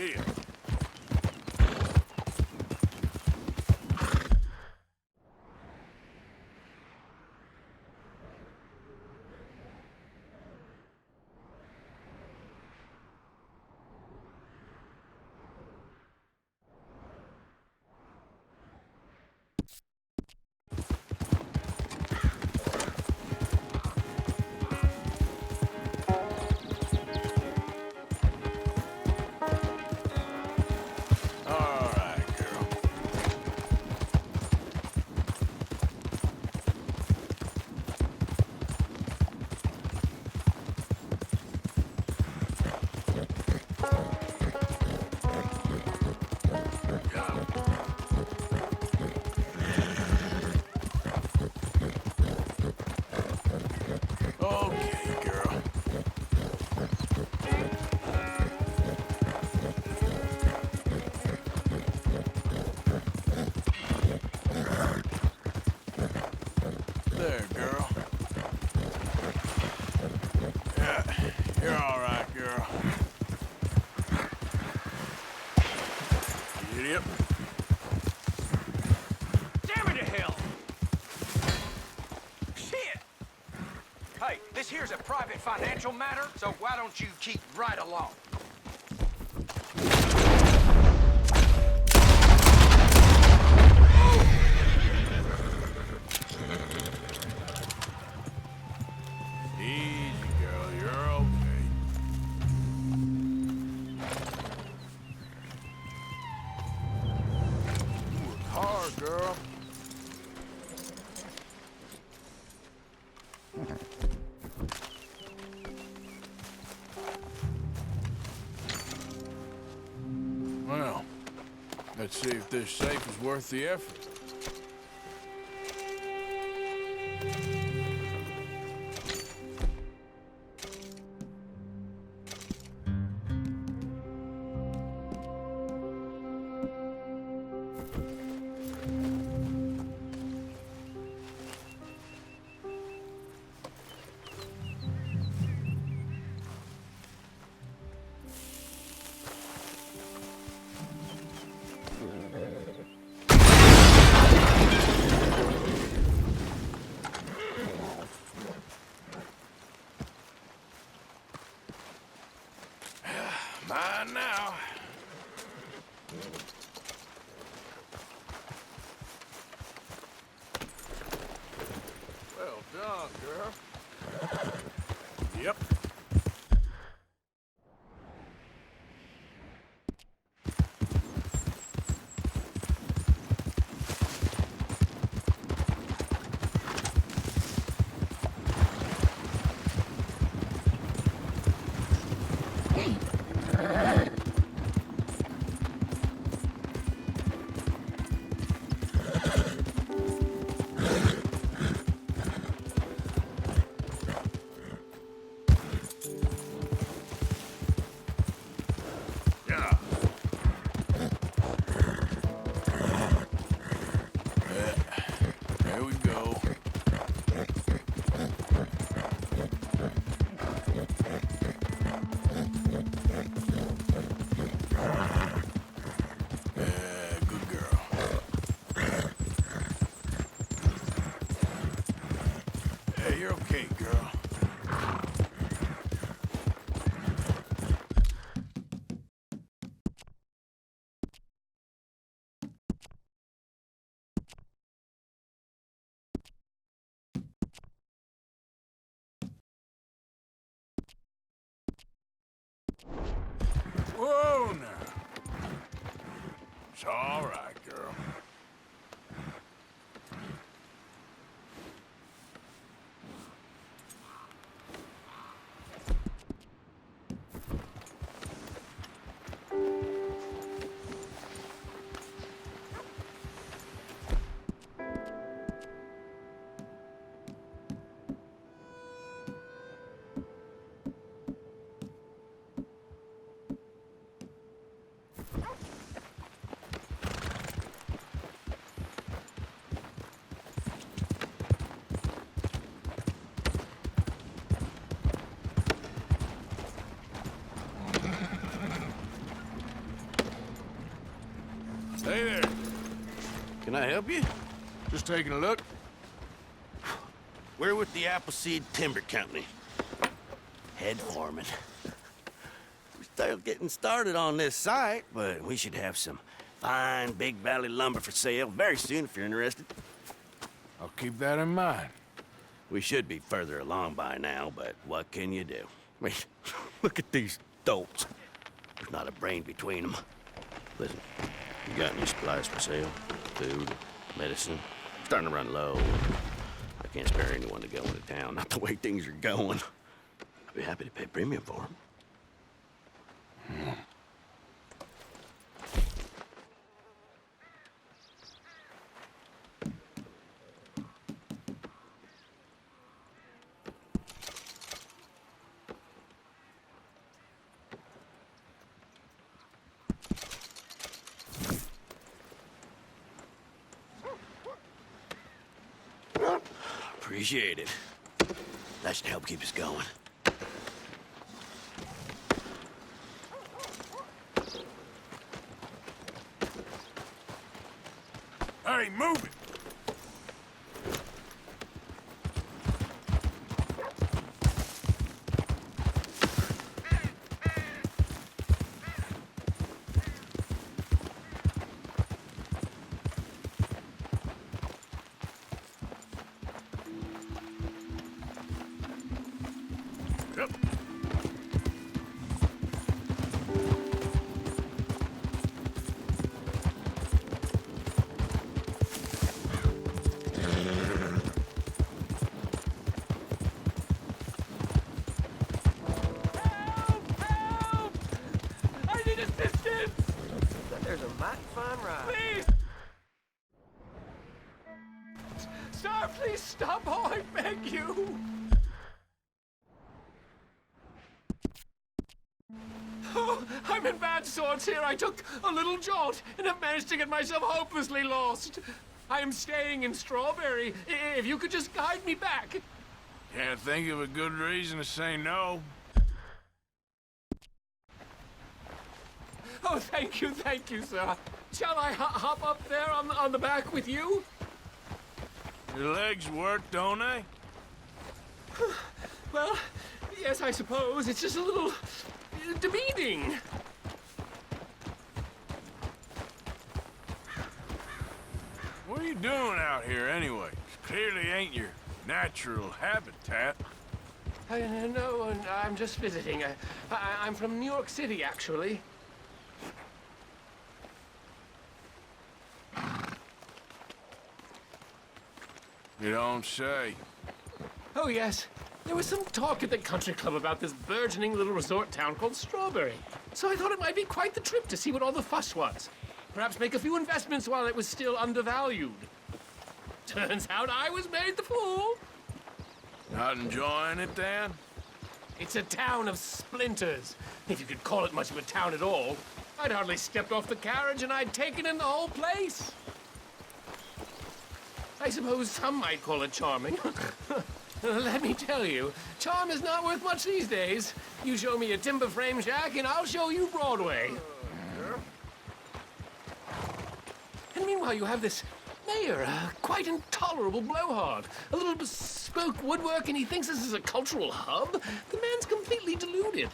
Here. Yep. Damn it to hell! Shit! Hey, this here's a private financial matter, so why don't you keep right along? Easy, girl. You're okay. You work hard, girl. Well, let's see if this safe is worth the effort. Mine now. Well done, girl. Yep. Yeah. There we go. Good girl. Hey, you're okay, girl. Whoa, now. It's all right, girl. Hey there. Can I help you? Just taking a look. We're with the Appleseed Timber Company. Head foreman. We're still getting started on this site, but we should have some fine Big Valley lumber for sale very soon if you're interested. I'll keep that in mind. We should be further along by now, but what can you do? I mean, look at these dolts. There's not a brain between them. Listen, you got any supplies for sale? Food, medicine? Starting to run low. I can't spare anyone to go into town, not the way things are going. I'd be happy to pay premium for them. Appreciate it. That should help keep us going. Hey, move it! Yep. Help! I need assistance! There's a mighty fine ride. Please! Sir, please stop! Oh, I beg you! Oh, I'm in bad sorts here. I took a little jolt and have managed to get myself hopelessly lost. I am staying in Strawberry. If you could just guide me back. Can't think of a good reason to say no. Oh, thank you, sir. Shall I hop up there on the back with you? Your legs work, don't they? Well, yes, I suppose. It's just a little demeaning. What are you doing out here anyway? Clearly ain't your natural habitat. No, I'm just visiting. I'm from New York City, actually. You don't say. Oh, yes. There was some talk at the country club about this burgeoning little resort town called Strawberry. So I thought it might be quite the trip to see what all the fuss was. Perhaps make a few investments while it was still undervalued. Turns out I was made the fool. Not enjoying it, then? It's a town of splinters, if you could call it much of a town at all. I'd hardly stepped off the carriage and I'd taken in the whole place. I suppose some might call it charming. Let me tell you, charm is not worth much these days. You show me a timber frame shack and I'll show you Broadway. And meanwhile, you have this mayor, a quite intolerable blowhard. A little bespoke woodwork, and he thinks this is a cultural hub? The man's completely deluded.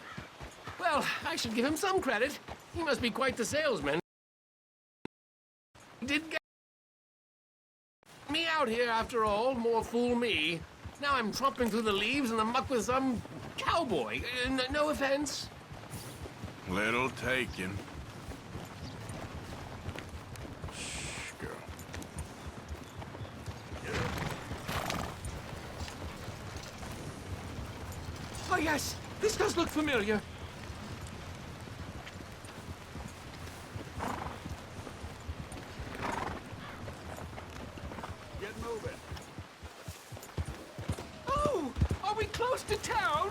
Well, I should give him some credit. He must be quite the salesman. He did get me out here after all, more fool me. Now I'm tromping through the leaves in the muck with some cowboy. No offense. Little taken. Shh, girl. Oh, yes, this does look familiar. Get moving. Oh, are we close to town?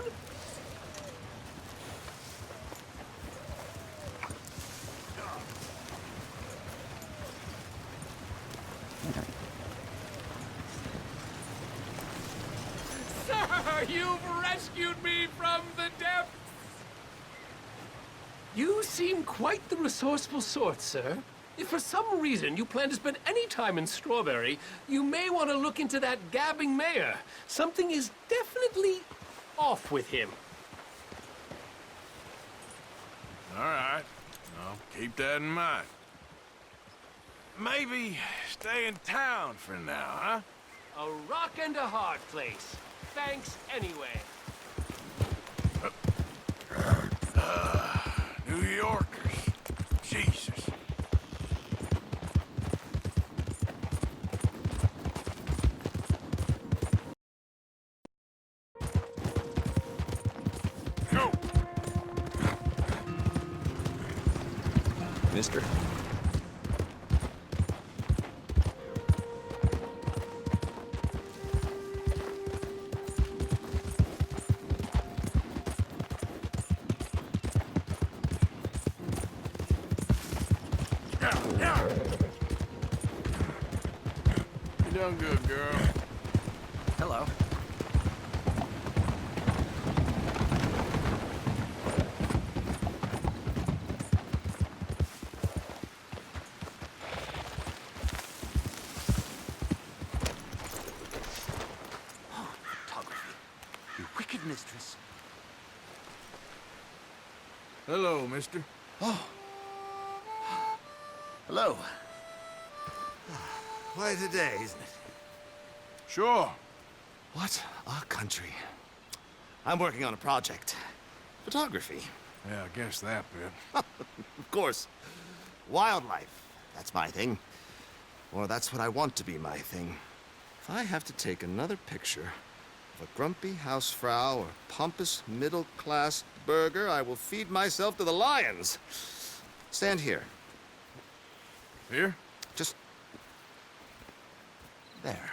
Sir, you've rescued me from the depths! You seem quite the resourceful sort, sir. If for some reason you plan to spend any time in Strawberry, you may want to look into that gabbing mayor. Something is definitely off with him. All right. I'll keep that in mind. Maybe stay in town for now, huh? A rock and a hard place. Thanks anyway. New Yorkers. Jesus. Go! Mister. You done good, girl. Hello. Hello, mister. Hello. Quite a day, isn't it? Sure. What a country. I'm working on a project. Photography. Yeah, I guess that bit. Of course. Wildlife. That's my thing. Or that's what I want to be my thing. If I have to take another picture of a grumpy housefrau or pompous middle-class burger, I will feed myself to the lions. Stand here. Here? Just... there.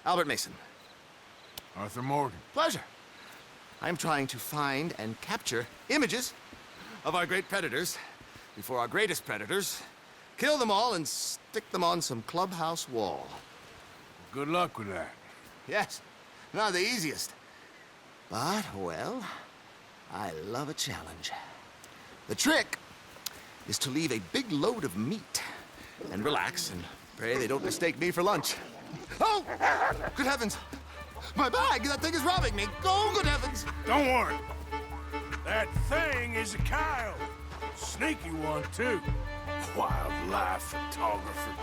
Albert Mason. Arthur Morgan. Pleasure. I'm trying to find and capture images of our great predators before our greatest predators kill them all and stick them on some clubhouse wall. Good luck with that. Yes, not the easiest. But, well, I love a challenge. The trick is to leave a big load of meat and relax and pray they don't mistake me for lunch. Oh! Good heavens! My bag! That thing is robbing me! Oh, good heavens! Don't worry. That thing is a coyote. Sneaky one, too. Wildlife photographer.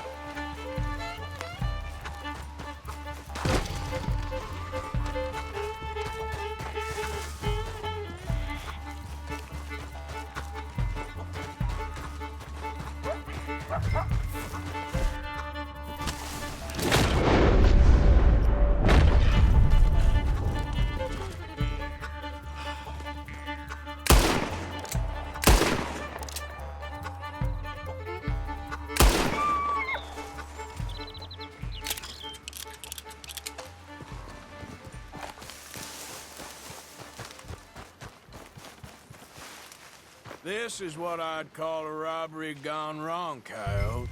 This is what I'd call a robbery gone wrong, coyote.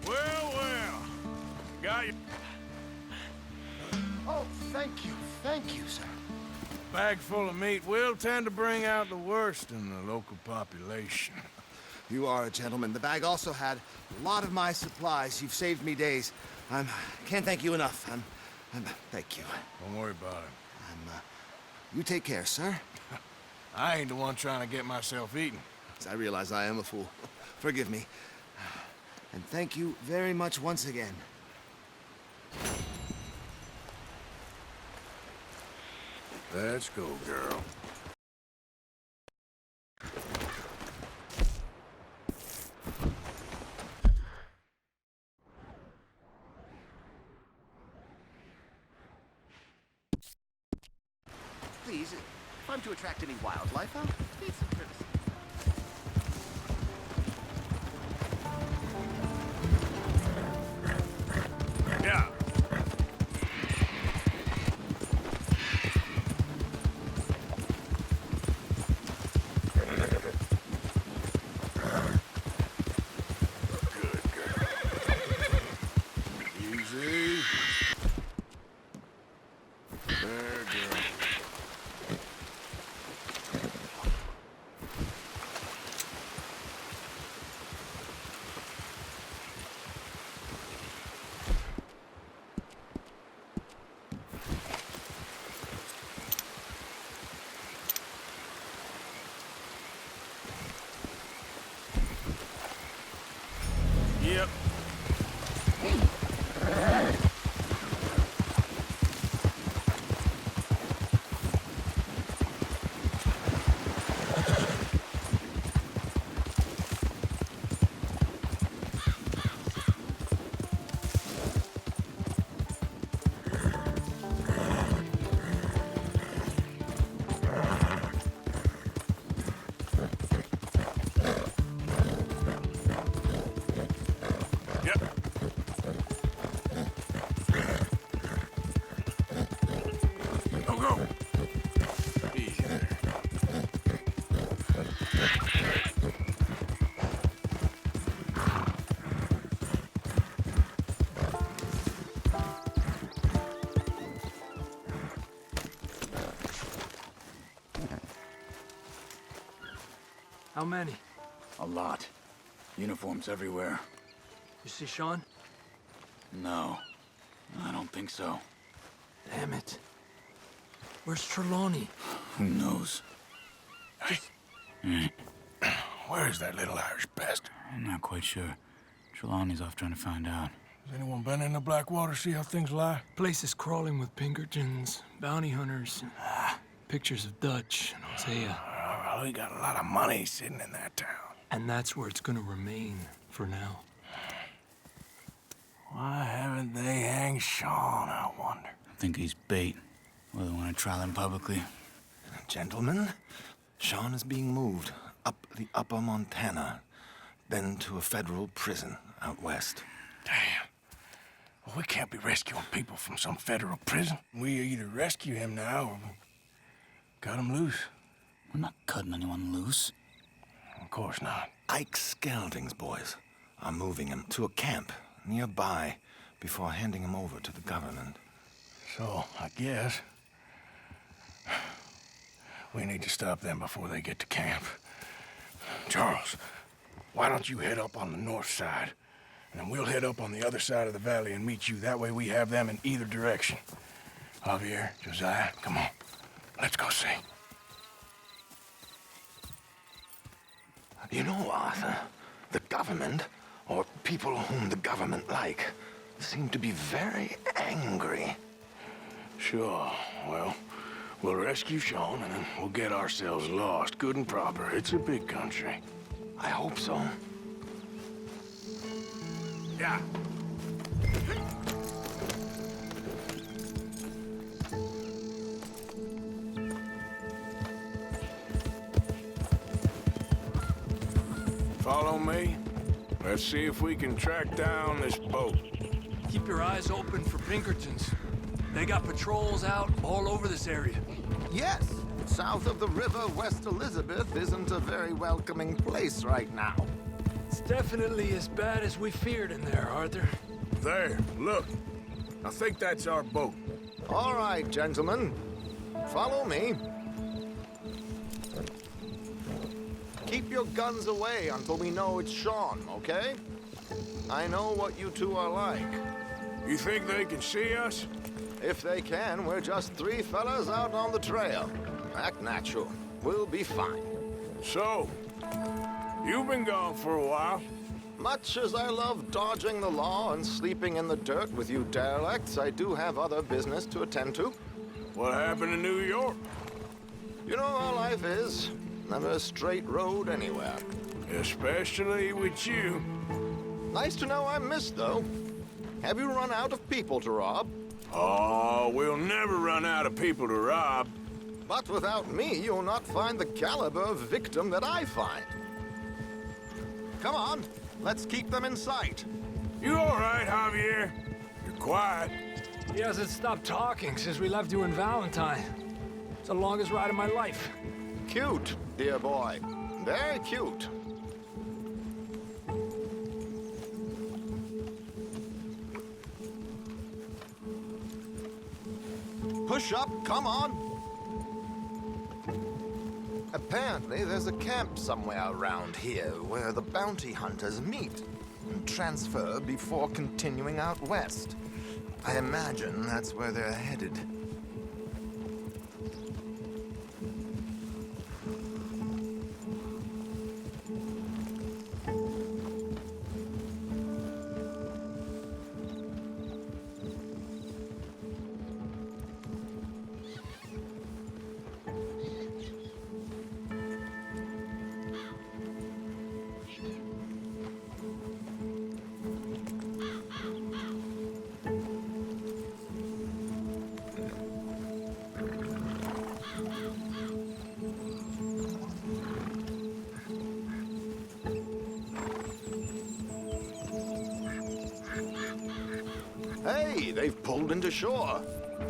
Well, got you. Oh, thank you, sir. Bag full of meat will tend to bring out the worst in the local population. You are a gentleman. The bag also had a lot of my supplies. You've saved me days. Can't thank you enough. Thank you. Don't worry about it. You take care, sir. I ain't the one trying to get myself eaten. I realize I am a fool. Forgive me. And thank you very much once again. Let's go, girl. Please, if I'm to attract any wildlife, I'll need some privacy. Yeah. Easy. There, girl. Yep. Yep. Go, go. Easy there. How many? A lot. Uniforms everywhere. You see Sean? No, I don't think so. Damn it. Where's Trelawney? Who knows? Where's that little Irish bastard? I'm not quite sure. Trelawney's off trying to find out. Has anyone been in the Blackwater, see how things lie? Place is crawling with Pinkertons, bounty hunters, pictures of Dutch and Hosea. Well, we got a lot of money sitting in that town. And that's where it's gonna remain for now. Why haven't they hanged Sean, I wonder? I think he's bait. Well, they want to trial him publicly. Gentlemen, Sean is being moved up the upper Montana, then to a federal prison out west. Damn. Well, we can't be rescuing people from some federal prison. We either rescue him now or we cut him loose. We're not cutting anyone loose. Of course not. Ike Skelding's boys are moving him to a camp nearby before handing him over to the government. So, I guess we need to stop them before they get to camp. Charles, why don't you head up on the north side, and then we'll head up on the other side of the valley and meet you. That way we have them in either direction. Javier, Josiah, come on. Let's go see. You know, Arthur, the government, or people whom the government like, seem to be very angry. Sure. Well, we'll rescue Sean, and then we'll get ourselves lost, good and proper. It's a big country. I hope so. Yeah. Follow me. Let's see if we can track down this boat. Keep your eyes open for Pinkertons. They got patrols out all over this area. Yes, south of the river, West Elizabeth isn't a very welcoming place right now. It's definitely as bad as we feared in there, Arthur. There, look. I think that's our boat. All right, gentlemen. Follow me. Keep your guns away until we know it's Sean, okay? I know what you two are like. You think they can see us? If they can, we're just three fellas out on the trail. Act natural. We'll be fine. So, you've been gone for a while. Much as I love dodging the law and sleeping in the dirt with you derelicts, I do have other business to attend to. What happened in New York? You know how life is. Never a straight road anywhere. Especially with you. Nice to know I'm missed, though. Have you run out of people to rob? Oh, we'll never run out of people to rob. But without me, you'll not find the caliber of victim that I find. Come on, let's keep them in sight. You all right, Javier? You're quiet. He hasn't stopped talking since we left you in Valentine. It's the longest ride of my life. Cute, dear boy. Very cute. Push up, come on. Apparently, there's a camp somewhere around here where the bounty hunters meet and transfer before continuing out west. I imagine that's where they're headed. Hey, they've pulled into shore.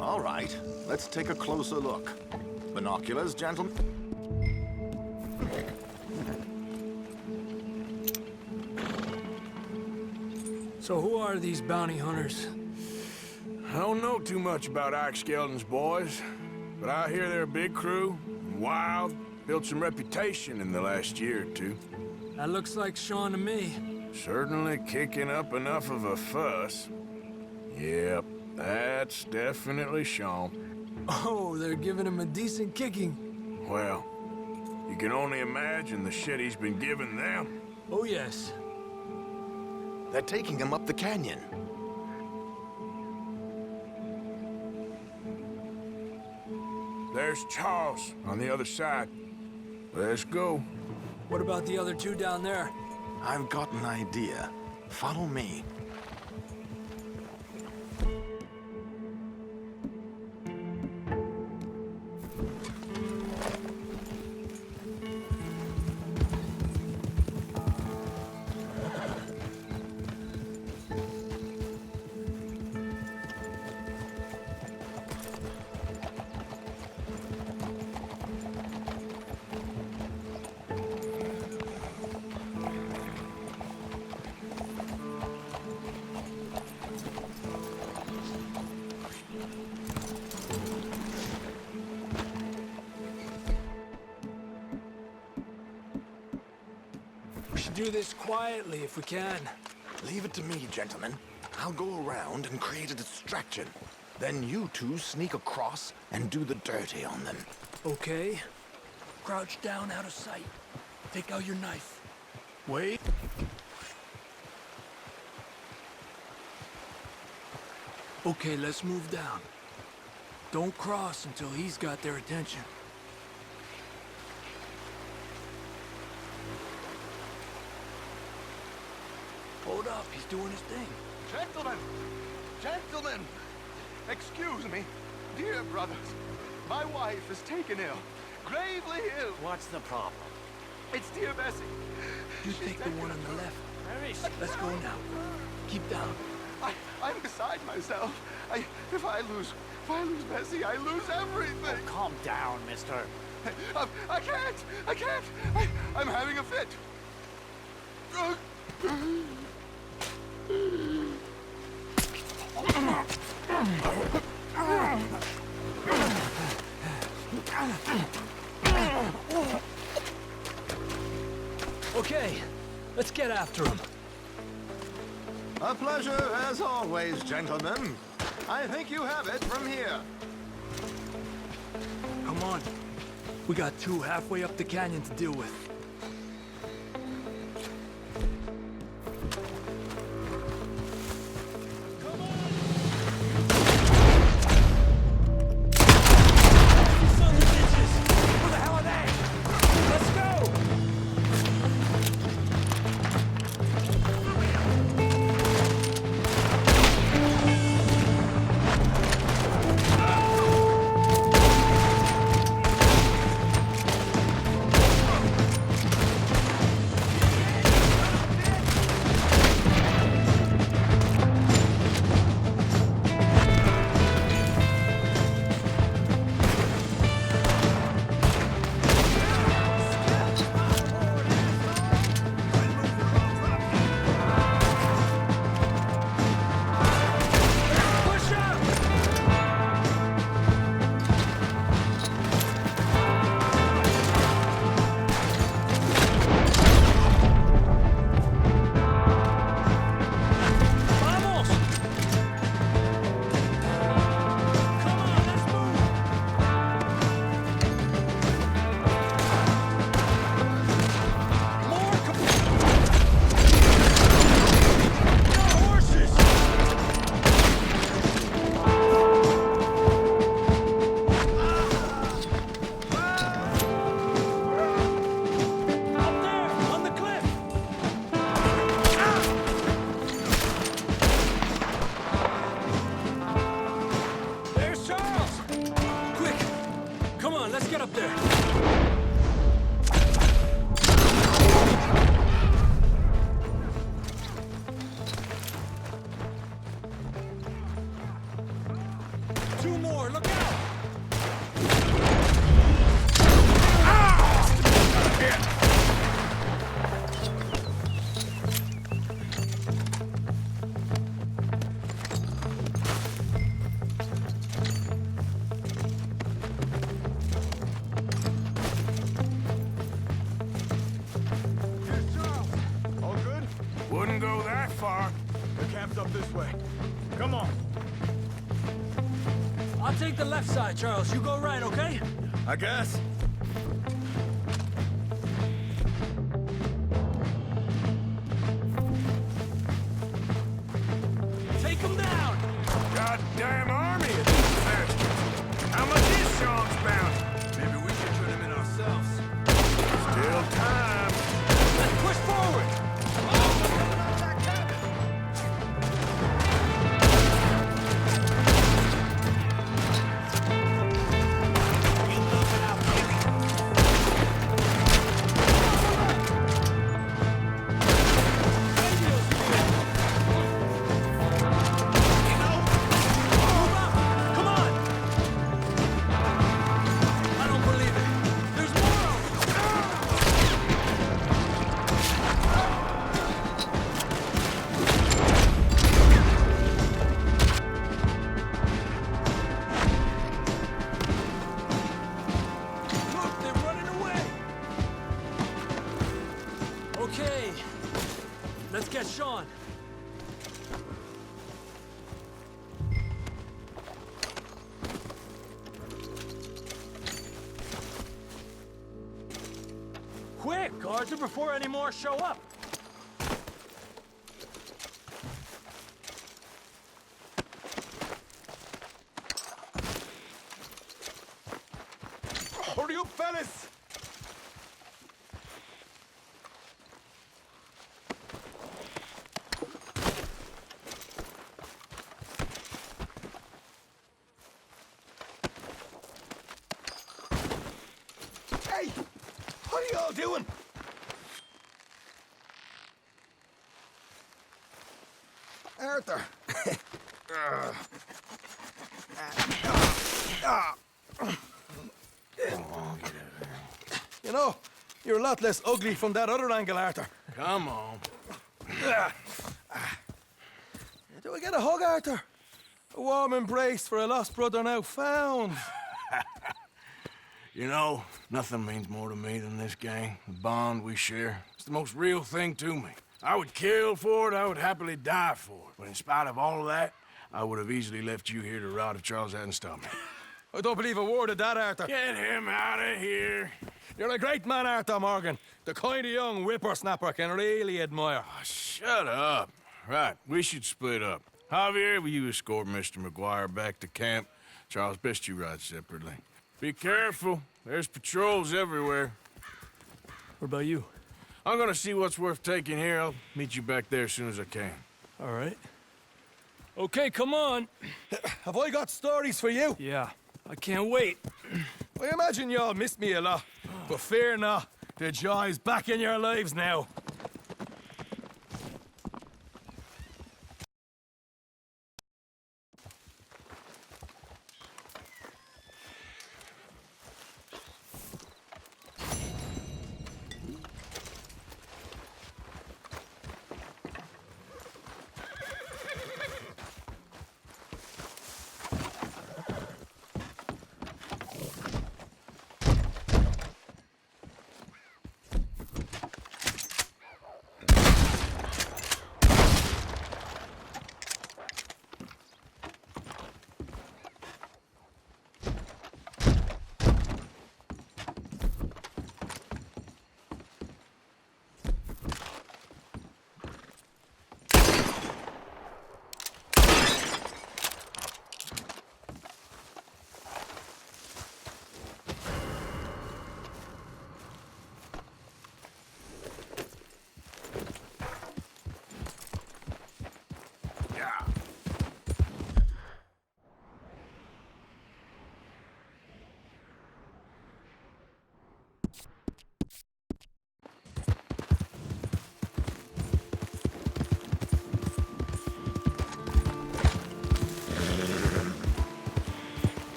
All right, let's take a closer look. Binoculars, gentlemen? So who are these bounty hunters? I don't know too much about Ike Skelding's boys, but I hear they're a big crew, wild, Built some reputation in the last year or two. That looks like Sean to me. Certainly kicking up enough of a fuss. Yep, that's definitely Sean. Oh, they're giving him a decent kicking. Well, you can only imagine the shit he's been giving them. Oh, yes. They're taking him up the canyon. There's Charles on the other side. Let's go. What about the other two down there? I've got an idea. Follow me. We should do this quietly if we can. Leave it to me, gentlemen. I'll go around and create a distraction. Then you two sneak across and do the dirty on them. Okay. Crouch down out of sight. Take out your knife. Wait. Okay, let's move down. Don't cross until he's got their attention. Hold up, he's doing his thing. Gentlemen! Gentlemen! Excuse me. Dear brothers, my wife is taken ill. Gravely ill. What's the problem? It's dear Bessie. You take the one on the left. Let's go now. Keep down. I'm beside myself. If I lose Bessie, I lose everything. Calm down, mister. I can't. I'm having a fit. Okay, let's get after him. A pleasure as always, gentlemen. I think you have it from here. Come on. We got two halfway up the canyon to deal with. Son of bitches! Who the hell are they? Let's go! Push up! Vamos! Come on, let's move! More no horses! Up there, on the cliff! There's Charles! Quick! Come on, let's get up there. Two more, look out! this way. Come on. I'll take the left side, Charles. You go right, okay? I guess. Take him down! Goddamn army of these bastards! How much is Sean's bounty? Maybe we should turn him in ourselves. Still time. Let's push forward! Come on! I don't believe it. There's more of them! Look, they're running away! Okay, let's get Sean. Quick, Arthur, before any more show up. Hurry up, fellas! Hey! What are y'all doing? Arthur. You know, you're a lot less ugly from that other angle, Arthur. Come on. Do we get a hug, Arthur? A warm embrace for a lost brother now found. You know, nothing means more to me than this gang, the bond we share. It's the most real thing to me. I would kill for it, I would happily die for it. But in spite of all of that, I would have easily left you here to rot if Charles hadn't stopped me. I don't believe a word of that, Arthur. Get him out of here. You're a great man, Arthur Morgan. The kind of young whippersnapper I can really admire. Oh, shut up. Right, we should split up. Javier, will you escort Mr. McGuire back to camp? Charles, best you ride separately. Be careful. There's patrols everywhere. What about you? I'm gonna see what's worth taking here. I'll meet you back there as soon as I can. All right. Okay, come on. Have I got stories for you? Yeah, I can't wait. I imagine y'all missed me a lot, but fear not. The joy's back in your lives now.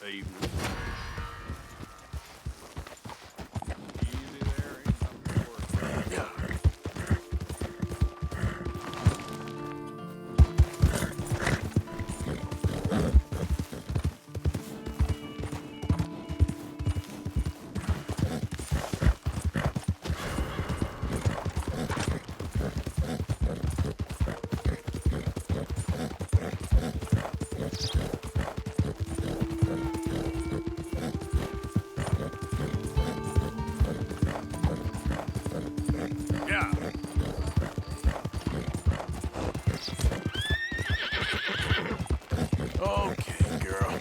Easy there, ain't nothing to worry about. Yeah. Okay, girl.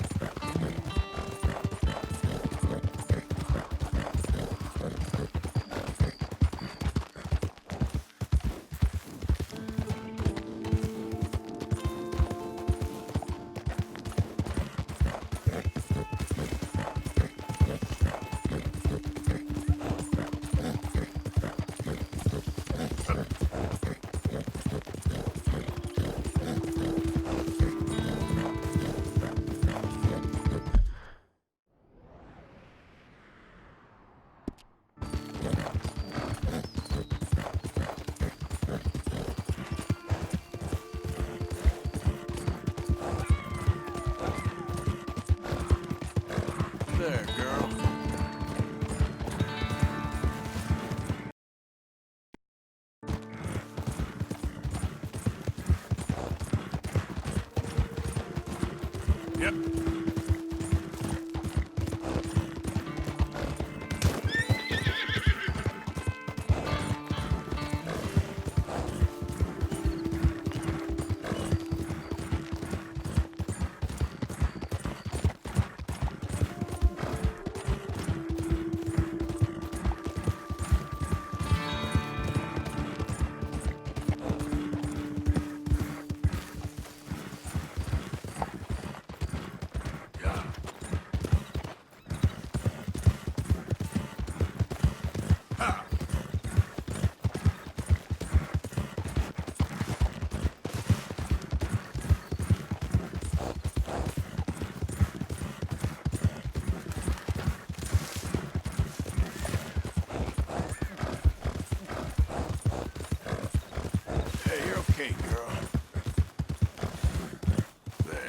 There, girl. Yep. Hey, you're okay, girl. There.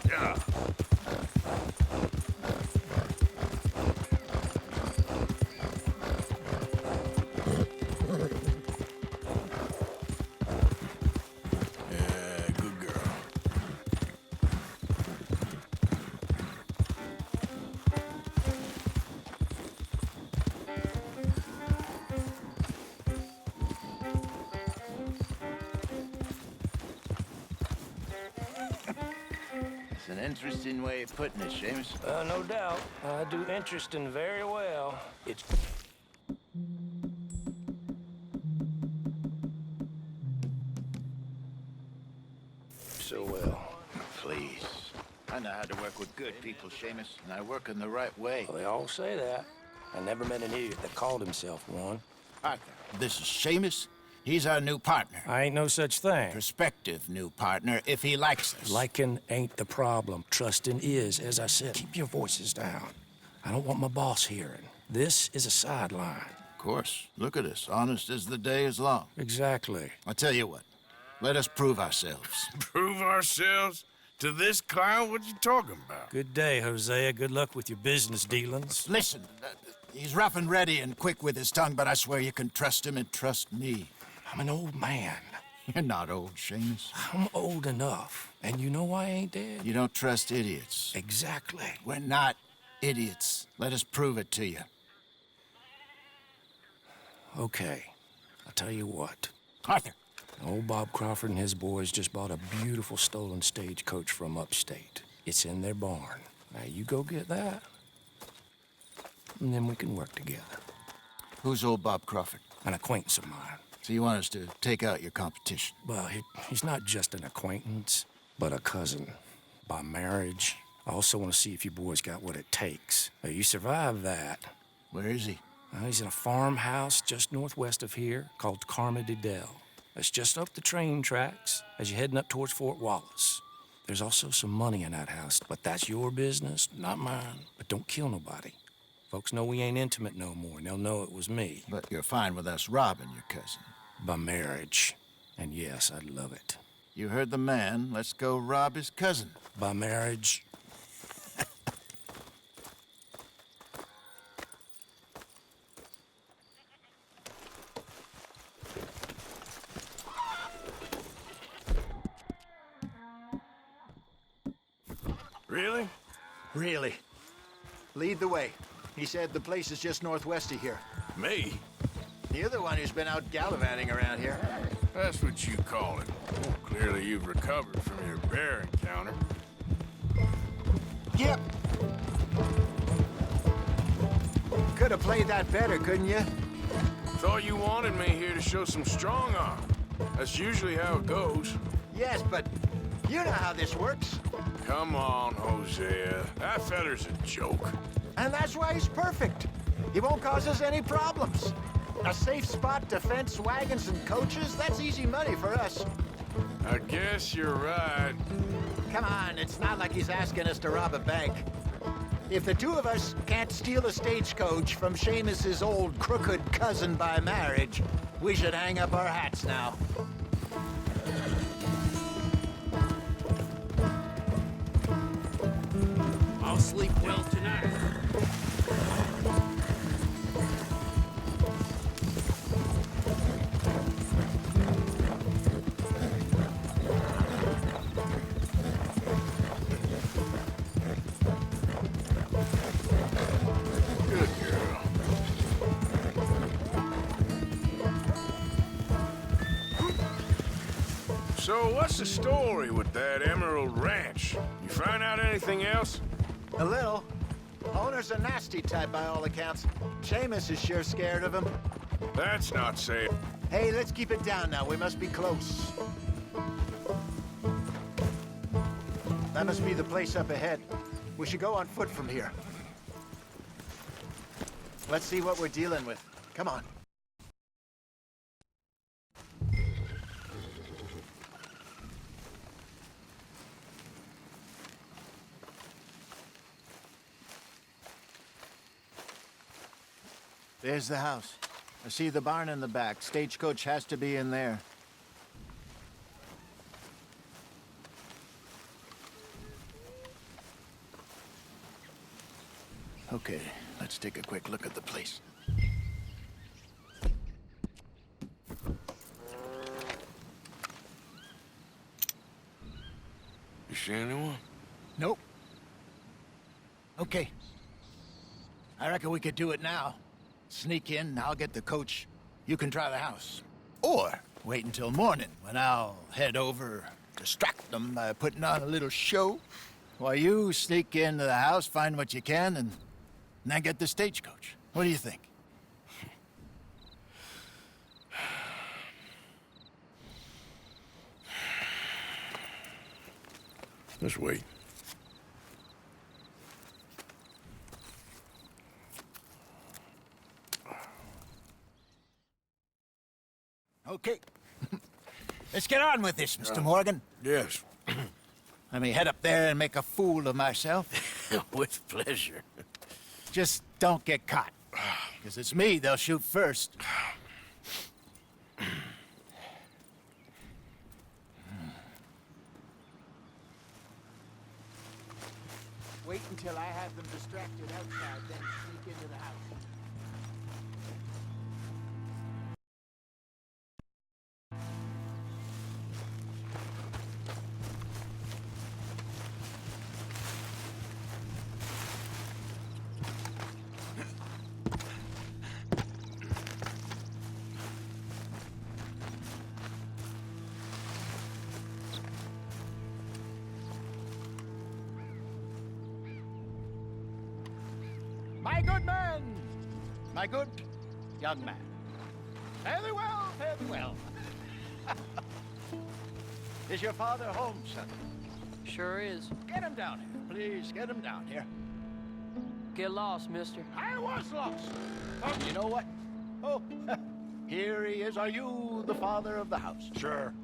Yeah. Yeah, good girl. It's an interesting way of putting it, Seamus. No doubt. I do interesting very well. It's so well. Please. I know how to work with good people, Seamus, and I work in the right way. Well, they all say that. I never met an idiot that called himself one. Arthur, this is Seamus. He's our new partner. I ain't no such thing. Prospective new partner, if he likes us. Liking ain't the problem. Trusting is, as I said. Keep your voices down. I don't want my boss hearing. This is a sideline. Of course. Look at us. Honest as the day is long. Exactly. I tell you what. Let us prove ourselves. Prove ourselves to this clown? What you talking about? Good day, Hosea. Good luck with your business dealings. Listen, he's rough and ready and quick with his tongue, but I swear you can trust him and trust me. I'm an old man. You're not old, Seamus. I'm old enough. And you know I ain't dead. You don't trust idiots. Exactly. We're not idiots. Let us prove it to you. Okay. I'll tell you what. Arthur. Old Bob Crawford and his boys just bought a beautiful stolen stagecoach from upstate. It's in their barn. Now you go get that, and then we can work together. Who's old Bob Crawford? An acquaintance of mine. So you want us to take out your competition? Well, he's not just an acquaintance, but a cousin. By marriage. I also want to see if you boys got what it takes. Now, you survive that. Where is he? He's in a farmhouse just northwest of here called Carmody Dell. That's just up the train tracks as you're heading up towards Fort Wallace. There's also some money in that house, but that's your business, not mine. But don't kill nobody. Folks know we ain't intimate no more, and they'll know it was me. But you're fine with us robbing your cousin. By marriage. And yes, I'd love it. You heard the man. Let's go rob his cousin. By marriage. Really? Really? Lead the way. He said the place is just northwest of here. Me? You're the one who's been out gallivanting around here. That's what you call it. Well, clearly you've recovered from your bear encounter. Yep. Could have played that better, couldn't you? Thought you wanted me here to show some strong arm. That's usually how it goes. Yes, but you know how this works. Come on, Hosea. That feller's a joke. And that's why he's perfect. He won't cause us any problems. A safe spot to fence wagons and coaches, that's easy money for us. I guess you're right. Come on, it's not like he's asking us to rob a bank. If the two of us can't steal a stagecoach from Seamus's old crooked cousin by marriage, we should hang up our hats now. I'll sleep well tonight. Good girl. So what's the story with that Emerald Ranch? You find out anything else? A little. Owner's a nasty type by all accounts. Seamus is sure scared of him. That's not safe. Hey, let's keep it down now. We must be close. That must be the place up ahead. We should go on foot from here. Let's see what we're dealing with. Come on. There's the house. I see the barn in the back. Stagecoach has to be in there. Okay, let's take a quick look at the place. You see anyone? Nope. Okay. I reckon we could do it now. Sneak in, I'll get the coach. You can try the house. Or wait until morning, when I'll head over, distract them by putting on a little show, while you sneak into the house, find what you can, and then get the stagecoach. What do you think? Let's wait. Okay. Let's get on with this, Mr. Morgan. Yes. Let me head up there and make a fool of myself. With pleasure. Just don't get caught. Because it's me they'll shoot first. Wait until I have them distracted outside, then sneak into the house. My good man! My good young man. Fare thee well, fare thee well. Is your father home, son? Sure is. Get him down here, please. Get him down here. Get lost, mister. I was lost. Oh, you know what? Oh, Here he is. Are you the father of the house? Sure.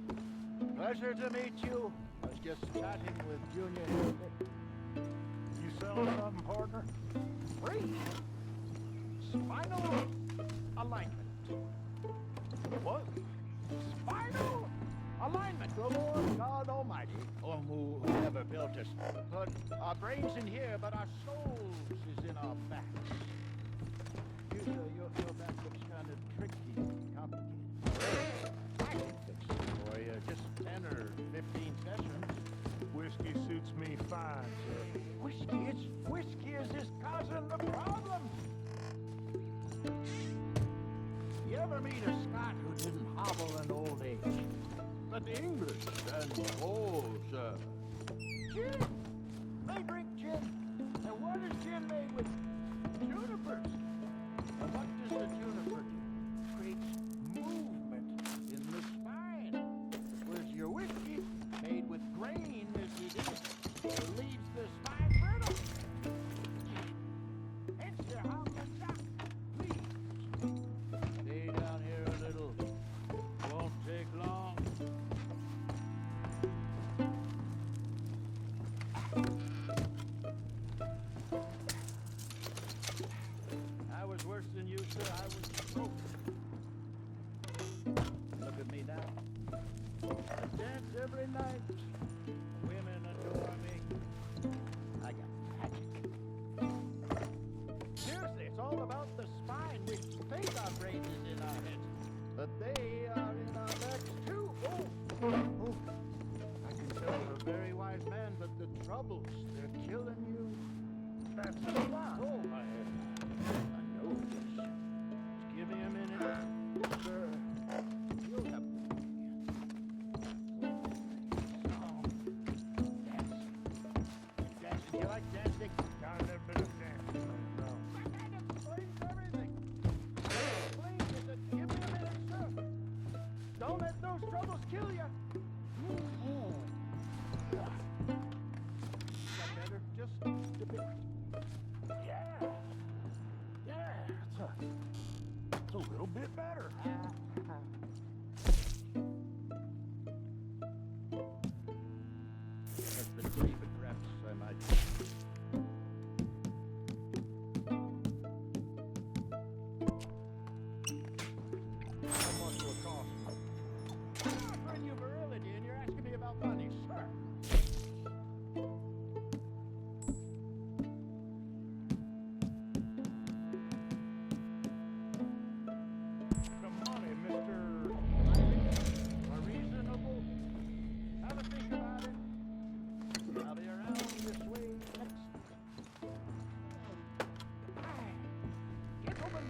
Pleasure to meet you. I was just chatting with Junior here. You selling something, partner? Free. Spinal alignment. What? Spinal alignment. The Lord God Almighty, or whoever built us, put our brains in here, but our souls is in our backs. Your back looks kind of tricky and complicated. I can fix it for you. Just 10 or 15 sessions. Whiskey suits me fine, sir. Whiskey is just causing the problem. You ever meet a Scot who didn't hobble in old age? But the English sir. Gin! They drink gin. And what is gin made with? Junipers. And what does the juniper do? Creates movement in the spine. Whereas your whiskey, made with grain as it is, leaves the spine brittle. Hence your hobbling down. Please, stay down here a little. Won't take long. I was worse than you, sir. I was broke. Look at me now. I dance every night. Women adore me. I got magic. Seriously, it's all about the spine. We think our brain is in our heads, but they are in our backs too. Oh. I can tell you're a very wise man, but the troubles, they're killing you. That's a lot. Oh, I know this. Just give me a minute, sir. You'll have to do it again. So, dancing. Dancing. Do you like dancing? Got a little bit of dancing. No. That explains everything. Explains it. Give me a minute, sir. Don't let those troubles kill you. Is that better? Just a bit. Yeah. It's a little bit better. That's been pretty good reps, I might say. How much will it cost me? I'm offering you virility, and you're asking me about money, sir. The money, Mr. Are reasonable. Have a think about it. I'll be around this way next. Gentlemen.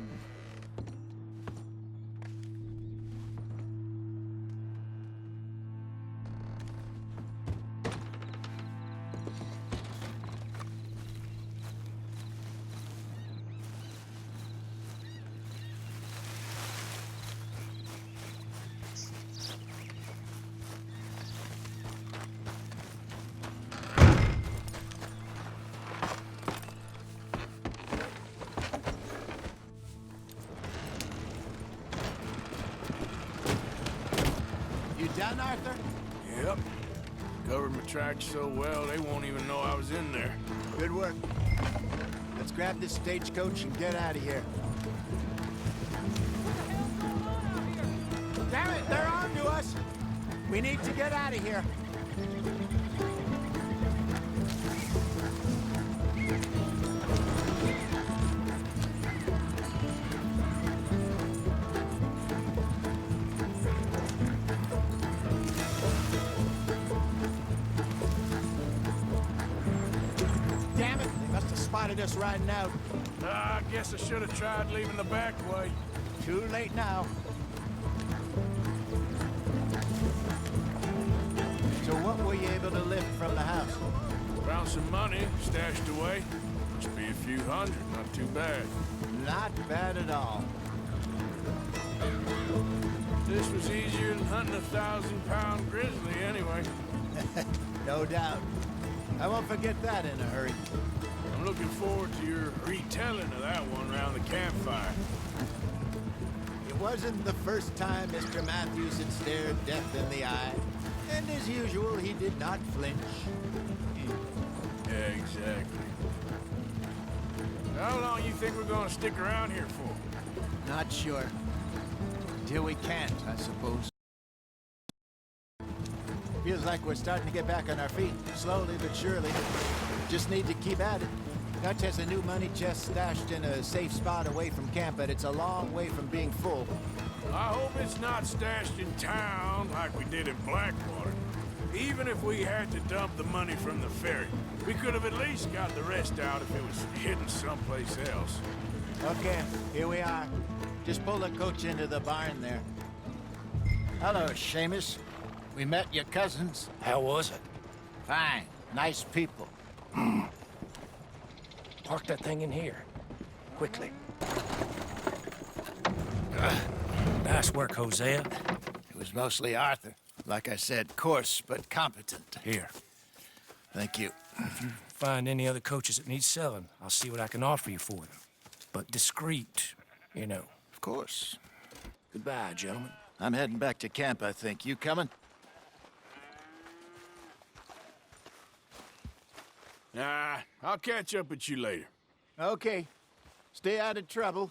You done, Arthur? Yep. Covered my tracks so well, they won't even know I was in there. Good work. Let's grab this stagecoach and get out of here. Damn it, they're on to us. We need to get out of here. Damn it, they must have spotted us riding out. I guess I should have tried leaving the back way. Too late now. So what were you able to lift from the house? Found some money stashed away. Must be a few hundred, not too bad. Not bad at all. This was easier than hunting a 1,000-pound grizzly anyway. No doubt. I won't forget that in a hurry. I'm looking forward to your retelling of that one around the campfire. It wasn't the first time Mr. Matthews had stared death in the eye. And as usual, he did not flinch. Yeah, exactly. How long you think we're gonna stick around here for? Not sure. Until we can't, I suppose. Feels like we're starting to get back on our feet, slowly but surely. Just need to keep at it. Dutch has a new money chest stashed in a safe spot away from camp, but it's a long way from being full. I hope it's not stashed in town like we did in Blackwater. Even if we had to dump the money from the ferry, we could have at least got the rest out if it was hidden someplace else. Okay, here we are. Just pull the coach into the barn there. Hello, Seamus. We met your cousins. How was it? Fine. Nice people. Park that thing in here. Quickly. Nice work, Hosea. It was mostly Arthur. Like I said, coarse but competent. Here. Thank you. Find any other coaches that need selling. I'll see what I can offer you for them. But discreet, you know. Of course. Goodbye, gentlemen. I'm heading back to camp, I think. You coming? Nah, I'll catch up with you later. Okay. Stay out of trouble.